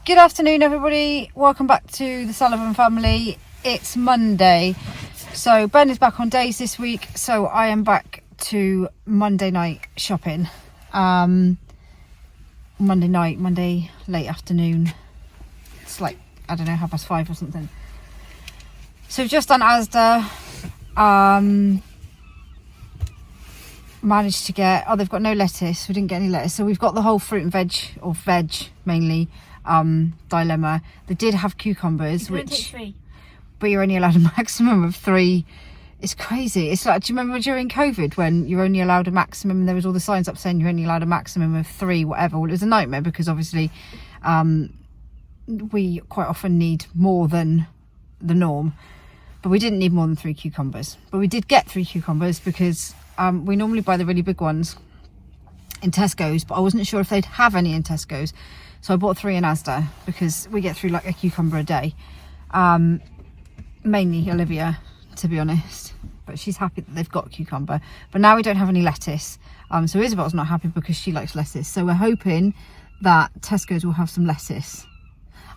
Good afternoon, everybody. Welcome back to the Sullivan family. It's Monday, so Ben is back on days this week, so I am back to Monday night shopping. Monday late afternoon. It's like, I don't know, 5:30 or something. So we've just done ASDA. Managed to get, they've got no lettuce. We didn't get any lettuce, so we've got the whole fruit and veg, or veg mainly, dilemma. They did have cucumbers, but you're only allowed a maximum of 3. It's crazy. It's like, do you remember during COVID when you're only allowed a maximum, and there was all the signs up saying you're only allowed a maximum of 3 whatever? Well, it was a nightmare because obviously we quite often need more than the norm, but we didn't need more than 3 cucumbers. But we did get 3 cucumbers because we normally buy the really big ones in Tesco's, but I wasn't sure if they'd have any in Tesco's, so I bought 3 in ASDA because we get through like a cucumber a day. Mainly Olivia, to be honest, but she's happy that they've got cucumber. But now we don't have any lettuce, so Isabel's not happy because she likes lettuce, so we're hoping that Tesco's will have some lettuce.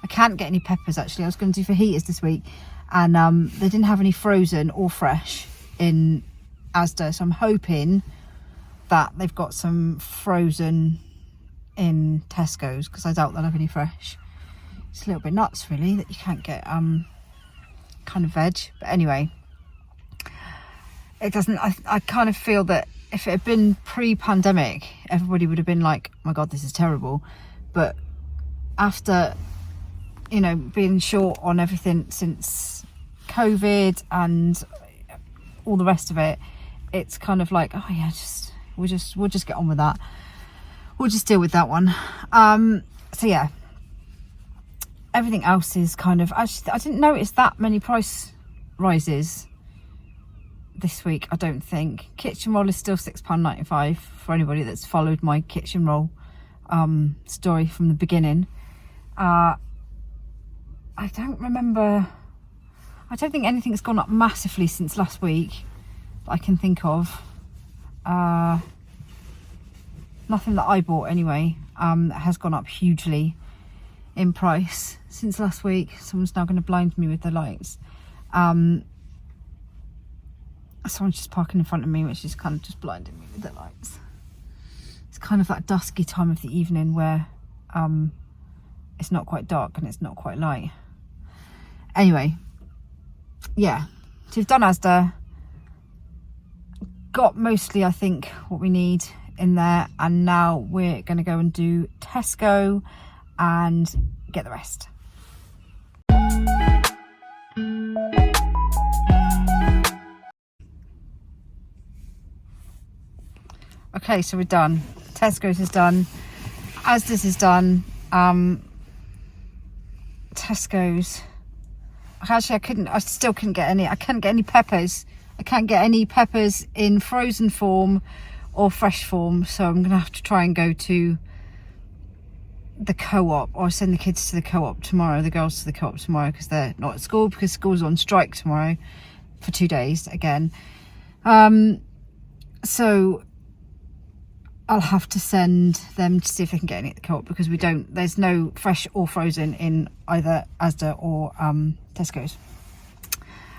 I can't get any peppers actually. I was going to do fajitas this week, and they didn't have any frozen or fresh in ASDA, so I'm hoping that they've got some frozen in Tesco's, because I doubt they'll have any fresh. It's a little bit nuts really that you can't get kind of veg, but anyway, it doesn't, I kind of feel that if it had been pre-pandemic, everybody would have been like, oh my god, this is terrible. But after, you know, being short on everything since COVID and all the rest of it, it's kind of like, oh yeah, we'll just get on with that. We'll just deal with that one. So yeah, everything else is kind of, actually, I didn't notice that many price rises this week, I don't think. Kitchen roll is still £6.95 for anybody that's followed my kitchen roll story from the beginning. I don't think anything's gone up massively since last week that I can think of. Nothing that I bought anyway has gone up hugely in price since last week. Someone's now going to blind me with the lights. Someone's just parking in front of me, which is kind of just blinding me with the lights. It's kind of that dusky time of the evening where it's not quite dark and it's not quite light. Anyway, yeah, so we've done ASDA, got mostly I think what we need in there, and now we're going to go and do Tesco and get the rest. Okay, so we're done. Tesco's is done, ASDA's is done. Tesco's, actually I still couldn't get any. I couldn't get any peppers. I can't get any peppers in frozen form or fresh form, so I'm gonna have to try and go to the co-op, or send the kids to the co-op tomorrow, the girls to the co-op tomorrow, because they're not at school, because school's on strike tomorrow for 2 days again. So I'll have to send them to see if they can get any at the co-op, because there's no fresh or frozen in either ASDA or Tesco's.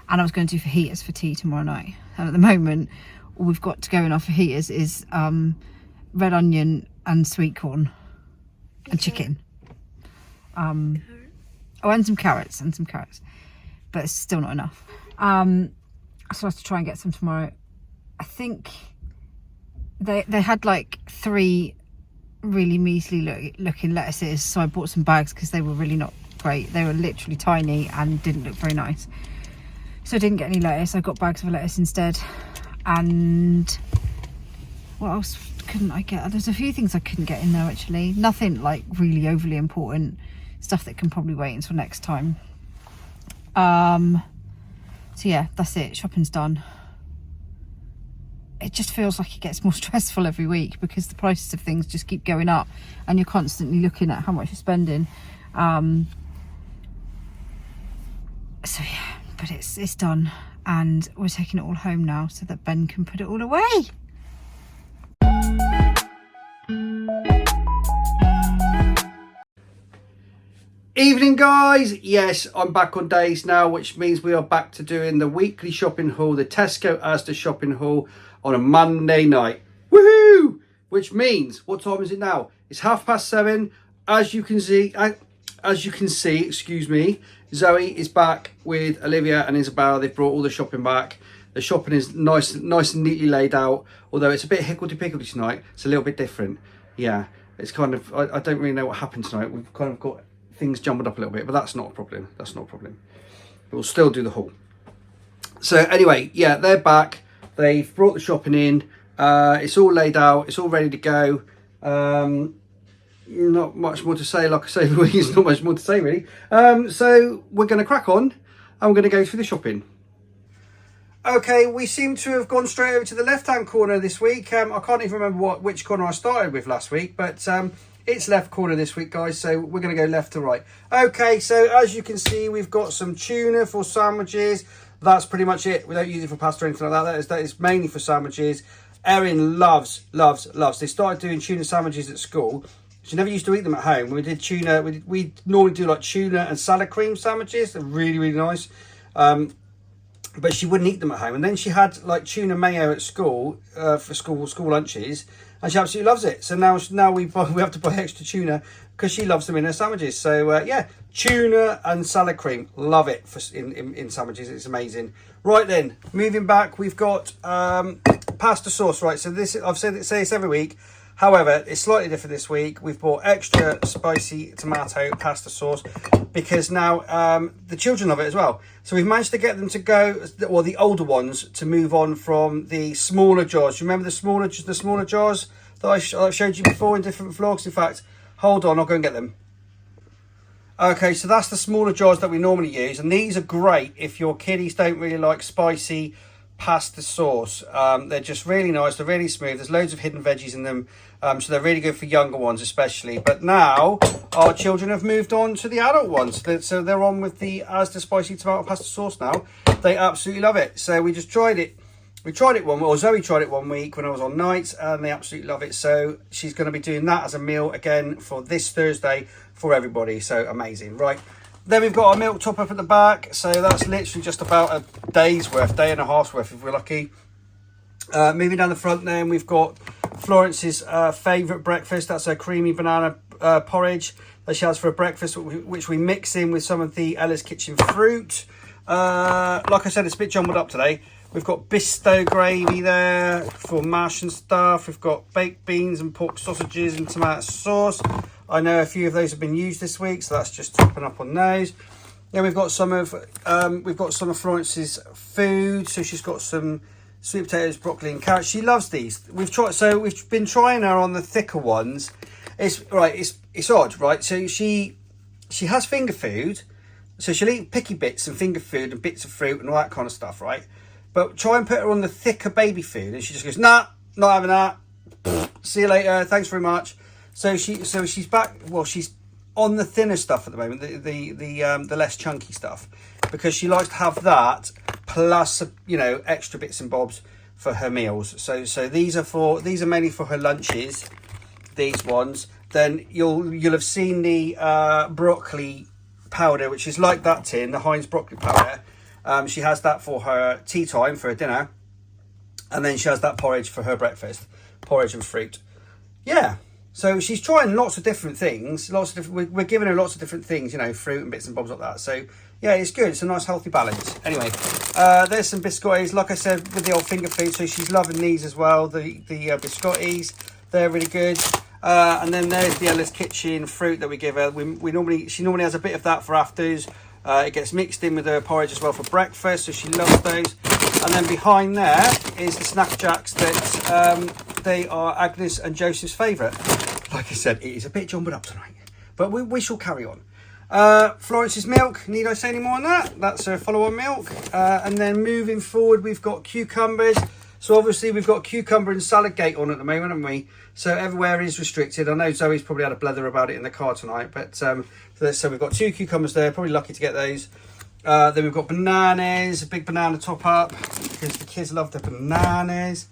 And I was going to do fajitas for tea tomorrow night, and at the moment all we've got to go in our fajitas is red onion and sweet corn and chicken. And some carrots, but it's still not enough. So I have to try and get some tomorrow. I think they had like 3 really measly looking lettuces, so I bought some bags because they were really not great. They were literally tiny and didn't look very nice, so I didn't get any lettuce. I got bags of lettuce instead. And what else couldn't I get? There's a few things I couldn't get in there actually. Nothing like really overly important, stuff that can probably wait until next time. So yeah, that's it. Shopping's done. It just feels like it gets more stressful every week because the prices of things just keep going up and you're constantly looking at how much you're spending. So yeah, but it's done, and we're taking it all home now so that Ben can put it all away. Evening guys, yes, I'm back on days now, which means we are back to doing the weekly shopping haul, the Tesco ASDA shopping haul on a Monday night. Woohoo! Which means, what time is it now? It's 7:30. As you can see, excuse me, Zoe is back with Olivia and Isabel. They've brought all the shopping back. The shopping is nice and neatly laid out, although it's a bit hickledy-pickledy tonight. It's a little bit different. Yeah, it's kind of, I don't really know what happened tonight. We've kind of got things jumbled up a little bit, but that's not a problem. That's not a problem. We'll still do the haul. So anyway, yeah, they're back. They've brought the shopping in. It's all laid out. It's all ready to go. Not much more to say. Like I say, there's not much more to say really. So we're going to crack on and we're going to go through the shopping. Okay, we seem to have gone straight over to the left-hand corner this week. I can't even remember which corner I started with last week, but it's left corner this week, guys, so we're going to go left to right. Okay, so as you can see, we've got some tuna for sandwiches. That's pretty much it. We don't use it for pasta or anything like that. That is mainly for sandwiches. Erin loves. They started doing tuna sandwiches at school. She never used to eat them at home. When we did tuna, we normally do like tuna and salad cream sandwiches. They're really, really nice. But she wouldn't eat them at home. And then she had like tuna mayo at school for school lunches, and she absolutely loves it. So now we have to buy extra tuna because she loves them in her sandwiches. So yeah, tuna and salad cream, love it in sandwiches. It's amazing. Right then, moving back, we've got pasta sauce. Right, so this I've say this every week. However, it's slightly different this week. We've bought extra spicy tomato pasta sauce because now the children love it as well. So we've managed to get them to go, or the older ones, to move on from the smaller jars. You remember the smaller jars that I showed you before in different vlogs? In fact, hold on, I'll go and get them. Okay, so that's the smaller jars that we normally use. And these are great if your kiddies don't really like spicy pasta sauce. They're just really nice. They're really smooth. There's loads of hidden veggies in them. So they're really good for younger ones especially. But now our children have moved on to the adult ones. So they're on with the ASDA spicy tomato pasta sauce now. They absolutely love it. So we just tried it. We tried it Zoe tried it one week when I was on nights, and they absolutely love it. So she's going to be doing that as a meal again for this Thursday for everybody. So amazing. Right. Then we've got our milk top up at the back. So that's literally just about a day's worth, day and a half's worth if we're lucky. Moving down the front then, we've got Florence's favourite breakfast. That's her creamy banana porridge that she has for a breakfast, which we mix in with some of the Ella's Kitchen fruit. Like I said, it's a bit jumbled up today. We've got Bisto gravy there for mash and stuff. We've got baked beans and pork sausages and tomato sauce. I know a few of those have been used this week, so that's just topping up on those. Then we've got some of Florence's food. So she's got some sweet potatoes, broccoli, and carrots. She loves these. We've been trying her on the thicker ones. It's odd, right? So she has finger food, so she'll eat picky bits and finger food and bits of fruit and all that kind of stuff, right? But try and put her on the thicker baby food, and she just goes, nah, not having that. See you later. Thanks very much. So she's back. Well, she's on the thinner stuff at the moment, the less chunky stuff, because she likes to have that plus extra bits and bobs for her meals. So these are mainly for her lunches. These ones. Then you'll have seen the broccoli powder, which is like that tin, the Heinz broccoli powder. She has that for her tea time, for her dinner. And then she has that porridge for her breakfast. Porridge and fruit. Yeah. So she's trying lots of different things. We're giving her lots of different things, fruit and bits and bobs like that. So, yeah, it's good. It's a nice, healthy balance. Anyway, there's some biscottis. Like I said, with the old finger food. So she's loving these as well, the biscottis. They're really good. And then there's the Ella's Kitchen fruit that we give her. She normally has a bit of that for afters. It gets mixed in with her porridge as well for breakfast, so she loves those. And then behind there is the Snack Jacks that they are Agnes and Joseph's favourite. Like I said, it is a bit jumbled up tonight, but we shall carry on. Florence's milk, need I say any more on that? That's her follow-on milk. And then moving forward, we've got cucumbers. So obviously we've got cucumber and 𝚫𝚃 on at the moment, haven't we? So everywhere is restricted. I know Zoe's probably had a blether about it in the car tonight, but so we've got 2 cucumbers there, probably lucky to get those. Then we've got bananas, a big banana top up, because the kids love the bananas.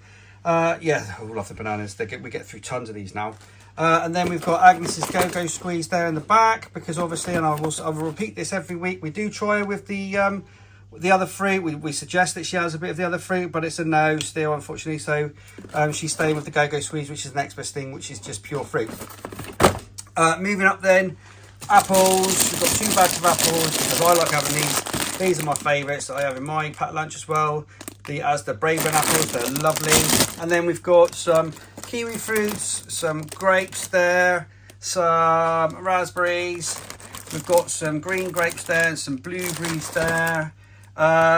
Yeah, we love the bananas. We get through tons of these now. And then we've got Agnes's Go-Go Squeeze there in the back, because obviously, and I'll repeat this every week, we do try her with the other fruit. We suggest that she has a bit of the other fruit, but it's a no still, unfortunately. So she's staying with the Go-Go Squeeze, which is the next best thing, which is just pure fruit. Moving up then, apples. We've got 2 bags of apples because I like having these. These are my favourites that I have in my packed lunch as well. The ASDA TESCO apples, they're lovely. And then we've got some kiwi fruits, some grapes there, some raspberries. We've got some green grapes there and some blueberries there.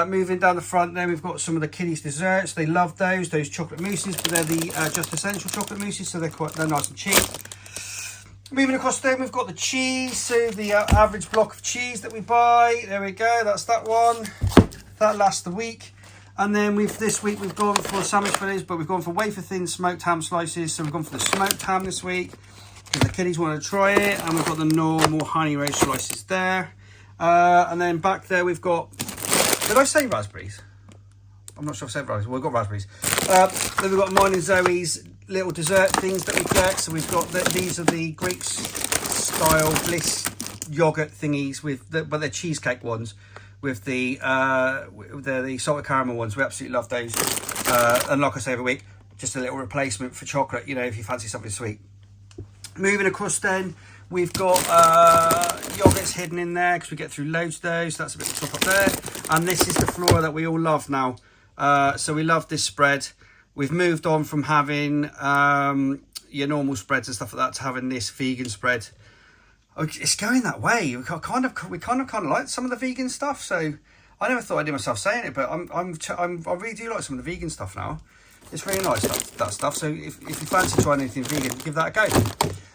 Moving down the front there, we've got some of the kiddies desserts. They love those chocolate mousses, but they're the Just Essential chocolate mousses, so they're nice and cheap. Moving across there, we've got the cheese, so the average block of cheese that we buy. There we go, that's that one. That lasts the week. And then this week we've gone for sandwich filets, but we've gone for wafer thin smoked ham slices. So we've gone for the smoked ham this week because the kiddies want to try it. And we've got the normal honey roast slices there. And then back there we've got, did I say raspberries? I'm not sure if I said raspberries. Well, we've got raspberries. Then we've got mine and Zoe's little dessert things that we get. So we've got these are the Greek style bliss yogurt thingies but they're cheesecake ones with the salted caramel ones. We absolutely love those. And like I say every week, just a little replacement for chocolate, you know, if you fancy something sweet. Moving across then, we've got yogurts hidden in there because we get through loads of those. So that's a bit of top up there. And this is the flora that we all love now. So we love this spread. We've moved on from having your normal spreads and stuff like that to having this vegan spread. It's going that way. We kind of like some of the vegan stuff. So I never thought I'd do myself saying it, but I really do like some of the vegan stuff now. It's really nice, that stuff. So if you fancy trying anything vegan, give that a go.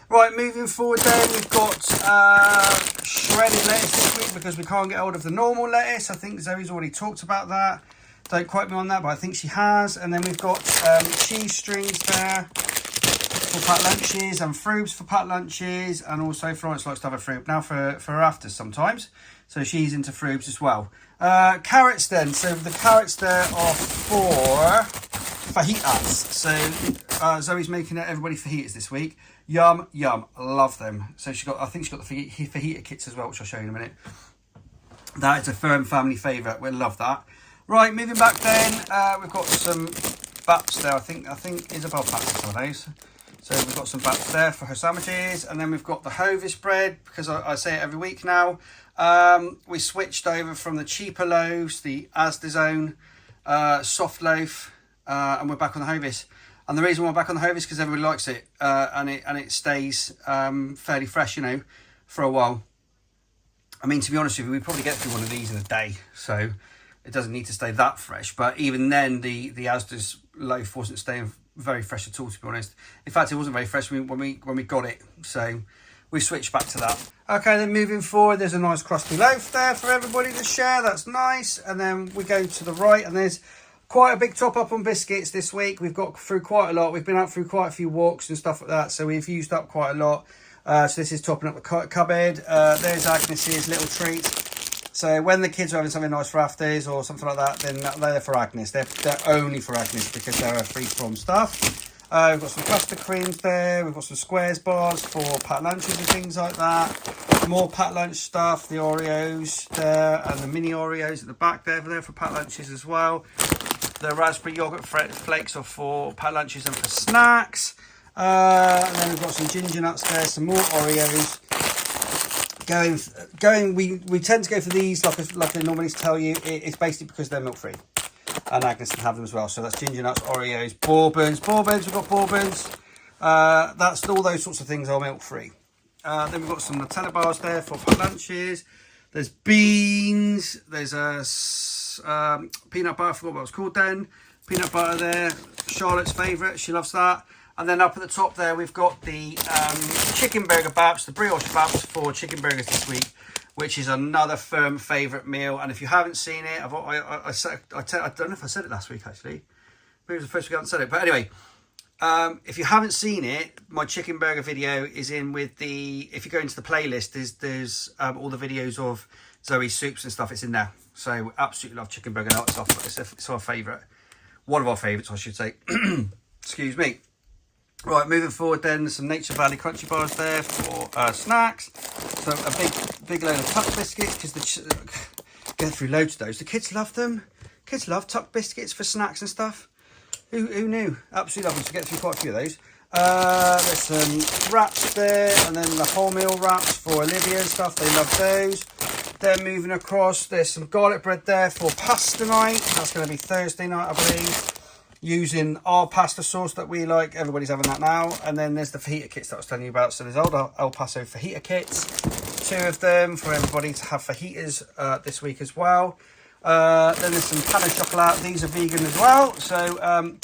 Right, moving forward then, we've got shredded lettuce this week because we can't get hold of the normal lettuce. I think Zoe's already talked about that. Don't quote me on that, but I think she has. And then we've got cheese strings there for packed lunches and frubes for packed lunches. And also Florence likes to have a frube now for her afters sometimes. So she's into frubes as well. Carrots then. So the carrots there are for fajitas. So Zoe's making everybody fajitas this week. Yum, yum. Love them. So I think she's got the fajita kits as well, which I'll show you in a minute. That is a firm family favourite. We'll love that. Right, moving back then, we've got some baps there. I think Isabel packs some of those. So we've got some baps there for her sandwiches. And then we've got the Hovis bread, because I say it every week now. We switched over from the cheaper loaves, the ASDA soft loaf, and we're back on the Hovis. And the reason we're back on the Hovis is because everybody likes it, and it stays fairly fresh, you know, for a while. I mean, to be honest with you, we probably get through one of these in a day, so it doesn't need to stay that fresh. But even then, the Asda's loaf wasn't staying very fresh at all, to be honest. In fact, it wasn't very fresh when we got it, so we switched back to that. Okay, then moving forward, there's a nice crusty loaf there for everybody to share. That's nice. And then we go to the right, and there's quite a big top up on biscuits this week. We've got through quite a lot. We've been out through quite a few walks and stuff like that, so we've used up quite a lot. So this is topping up the cupboard. There's Agnes's little treat. So when the kids are having something nice for afters or something like that, then they're for Agnes. They're only for Agnes because they're free from stuff. We've got some custard creams there. We've got some squares bars for packed lunches and things like that. More packed lunch stuff. The Oreos there and the mini Oreos at the back there for packed lunches as well. The raspberry yogurt flakes are for packed lunches and for snacks. And then we've got some ginger nuts there, some more Oreos. We tend to go for these like they normally tell you. It's basically because they're milk free, and Agnes can have them as well. So that's ginger nuts, Oreos, bourbons. We've got bourbons. That's all those sorts of things are milk free. Then we've got some Nutella bars there for packed lunches. There's beans. There's a peanut butter. I forgot what it was called then. Peanut butter there. Charlotte's favourite. She loves that. And then up at the top there, we've got the chicken burger baps, the brioche baps for chicken burgers this week, which is another firm favourite meal. And if you haven't seen it, I don't know if I said it last week, actually. Maybe it was the first week I haven't said it. But anyway, if you haven't seen it, my chicken burger video is in with the, if you go into the playlist, there's all the videos of Zoe's soups and stuff. It's in there. So absolutely love chicken burger. It's our favourite. One of our favourites, I should say. Excuse me. Right, moving forward then, some Nature Valley crunchy bars there for snacks. So a big load of tuck biscuits, because get through loads of those. The kids love them. Kids love tuck biscuits for snacks and stuff. Who knew? Absolutely love them. So get through quite a few of those. There's some wraps there, and then the wholemeal wraps for Olivia and stuff. They love those. Then moving across, there's some garlic bread there for pasta night. That's going to be Thursday night, I believe. Using our pasta sauce that we like. Everybody's having that now. And then there's the fajita kits that I was telling you about. So there's old El Paso fajita kits. 2 of them for everybody to have fajitas this week as well. Then there's some pan of chocolate. These are vegan as well. So,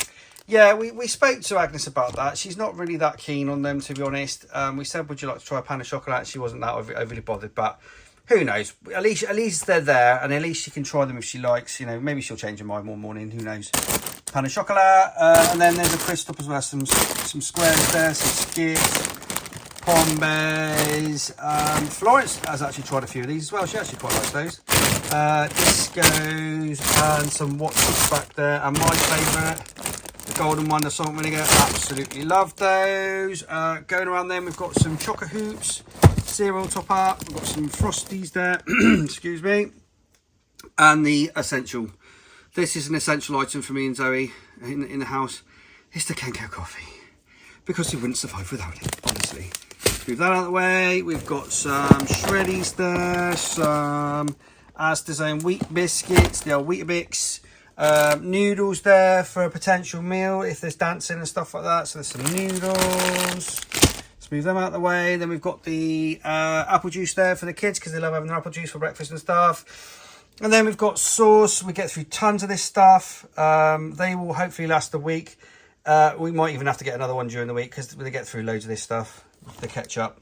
yeah, we spoke to Agnes about that. She's not really that keen on them, to be honest. We said, would you like to try a pan of chocolate? She wasn't that overly bothered, but who knows? At least they're there, and at least she can try them if she likes. You know, maybe she'll change her mind one morning. Who knows? Pan of chocolate, and then there's a crisp up as well. Some squares there, some skips, pommes. Florence has actually tried a few of these as well. She actually quite likes those. Discos and some what's back there. And my favourite, the golden one, the salt and vinegar. Absolutely love those. Going around then, we've got some chocolate hoops, cereal top up. We've got some Frosties there. Excuse me. And the essential. This is an essential item for me and Zoe in the house. It's the Kenko coffee, because we wouldn't survive without it, honestly. Move that out of the way. We've got some shreddies there, some ASDA TESCO wheat biscuits, the old Weetabix, noodles there for a potential meal if there's dancing and stuff like that. So there's some noodles. Let's move them out of the way. Then we've got the apple juice there for the kids, because they love having their apple juice for breakfast and stuff. And then we've got sauce. We get through tons of this stuff. They will hopefully last a week. We might even have to get another one during the week, because they get through loads of this stuff, the ketchup.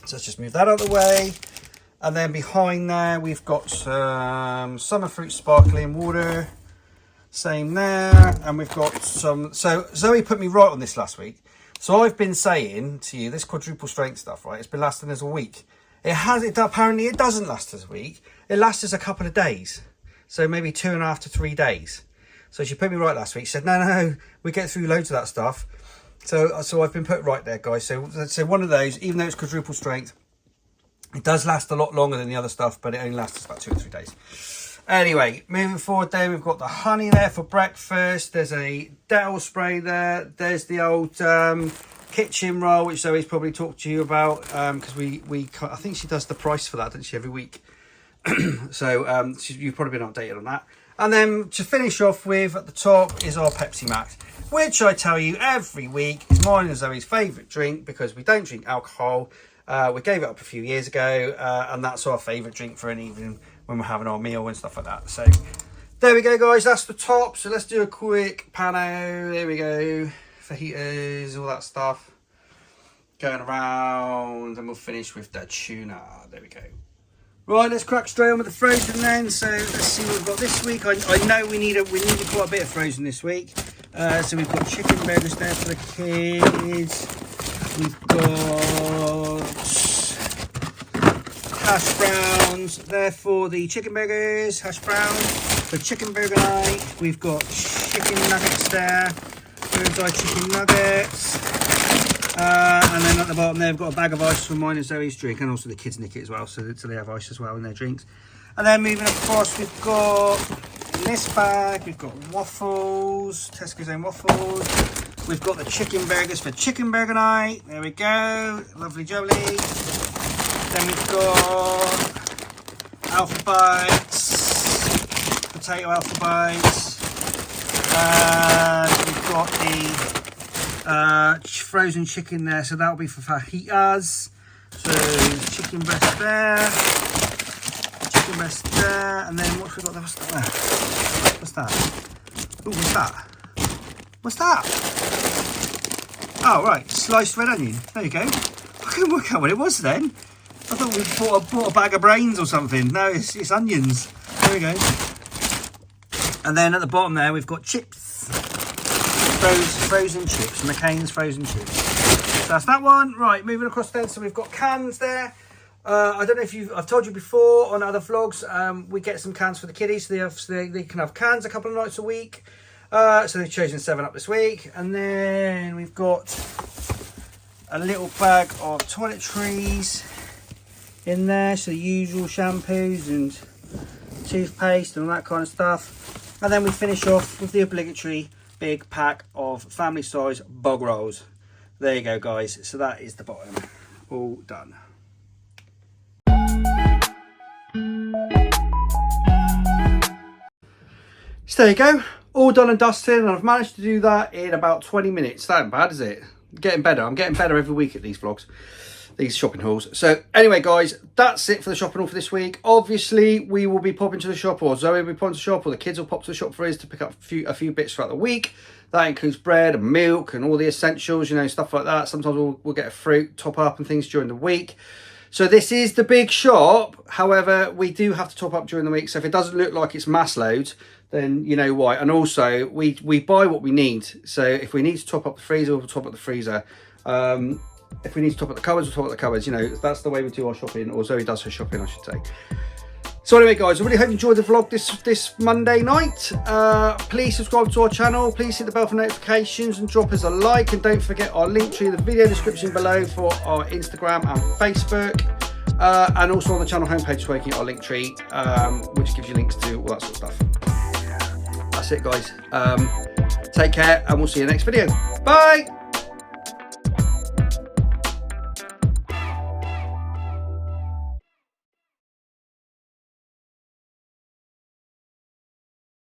So let's just move that out of the way. And then behind there, we've got some summer fruit sparkling water. Same there. And we've got some... So Zoe put me right on this last week. So I've been saying to you, this quadruple strength stuff, right? It's been lasting us a week. Apparently it doesn't last us a week. It lasts us a couple of days. So maybe 2.5 to 3 days. So she put me right last week. She said, no, we get through loads of that stuff. So I've been put right there, guys. So one of those, even though it's quadruple strength, it does last a lot longer than the other stuff, but it only lasts us about 2 or 3 days. Anyway, moving forward there, we've got the honey there for breakfast. There's a Dettol spray there. There's the old kitchen roll, which Zoe's probably talked to you about, because I think she does the price for that, doesn't she, every week? So you've probably been updated on that. And then to finish off with, at the top, is our Pepsi Max, which I tell you every week is mine and Zoe's favourite drink, because we don't drink alcohol. We gave it up a few years ago, and that's our favourite drink for an evening when we're having our meal and stuff like that. So there we go, guys. That's the top. So let's do a quick pano. There we go. Fajitas, all that stuff. Going around, and we'll finish with the tuna. There we go. Right, let's crack straight on with the frozen then. So let's see what we've got this week. I know we needed quite a bit of frozen this week. So we've got chicken burgers there for the kids. We've got hash browns there for the chicken burgers. Hash browns for chicken burger night. We've got chicken nuggets there. Bird's eye chicken nuggets. And then at the bottom there, we've got a bag of ice for mine and Zoe's drink, and also the kids nick it as well, so they have ice as well in their drinks. And then moving across, we've got in this bag, we've got waffles, Tesco's own waffles. We've got the chicken burgers for chicken burger night. There we go, lovely jubbly. Then we've got Alpha Bites, potato Alpha Bites. We've got the frozen chicken there, so that'll be for fajitas. So chicken breast there, chicken breast there, and then what have we got there? What's that there? What's that? Ooh, what's that? What's that? Oh, right, sliced red onion. There you go. I couldn't work out what it was then. I thought we bought a bag of brains or something. No, it's onions. There we go. And then at the bottom there, we've got chips. Frozen chips, McCain's frozen chips. So that's that one. Right, moving across then. So we've got cans there. I don't know if I've told you before on other vlogs, we get some cans for the kiddies, so they can have cans a couple of nights a week. So they've chosen 7 Up this week. And then we've got a little bag of toiletries in there. So the usual shampoos and toothpaste and all that kind of stuff. And then we finish off with the obligatory big pack of family size bog rolls. There you go, guys. So that is the bottom. All done. So there you go, all done and dusted, and I've managed to do that in about 20 minutes. That ain't bad, is it? Getting better. I'm getting better every week at these vlogs, these shopping hauls. So anyway, guys, that's it for the shopping haul for this week. Obviously, we will be popping to the shop, or Zoe will be popping to the shop, or the kids will pop to the shop for us to pick up a few bits throughout the week. That includes bread and milk and all the essentials, you know, stuff like that. Sometimes we'll get a fruit top up and things during the week. So this is the big shop. However, we do have to top up during the week. So if it doesn't look like it's mass loads, then you know why. And also, we buy what we need. So if we need to top up the freezer, we'll top up the freezer. If we need to top up the cupboards, we'll top up the cupboards. You know, that's the way we do our shopping, or Zoe does her shopping, I should say. So anyway, guys, I really hope you enjoyed the vlog this Monday night. Please subscribe to our channel. Please hit the bell for notifications and drop us a like. And don't forget our link tree in the video description below for our Instagram and Facebook. And also on the channel homepage where you can get our link tree, which gives you links to all that sort of stuff. That's it, guys. Take care, and we'll see you in the next video. Bye!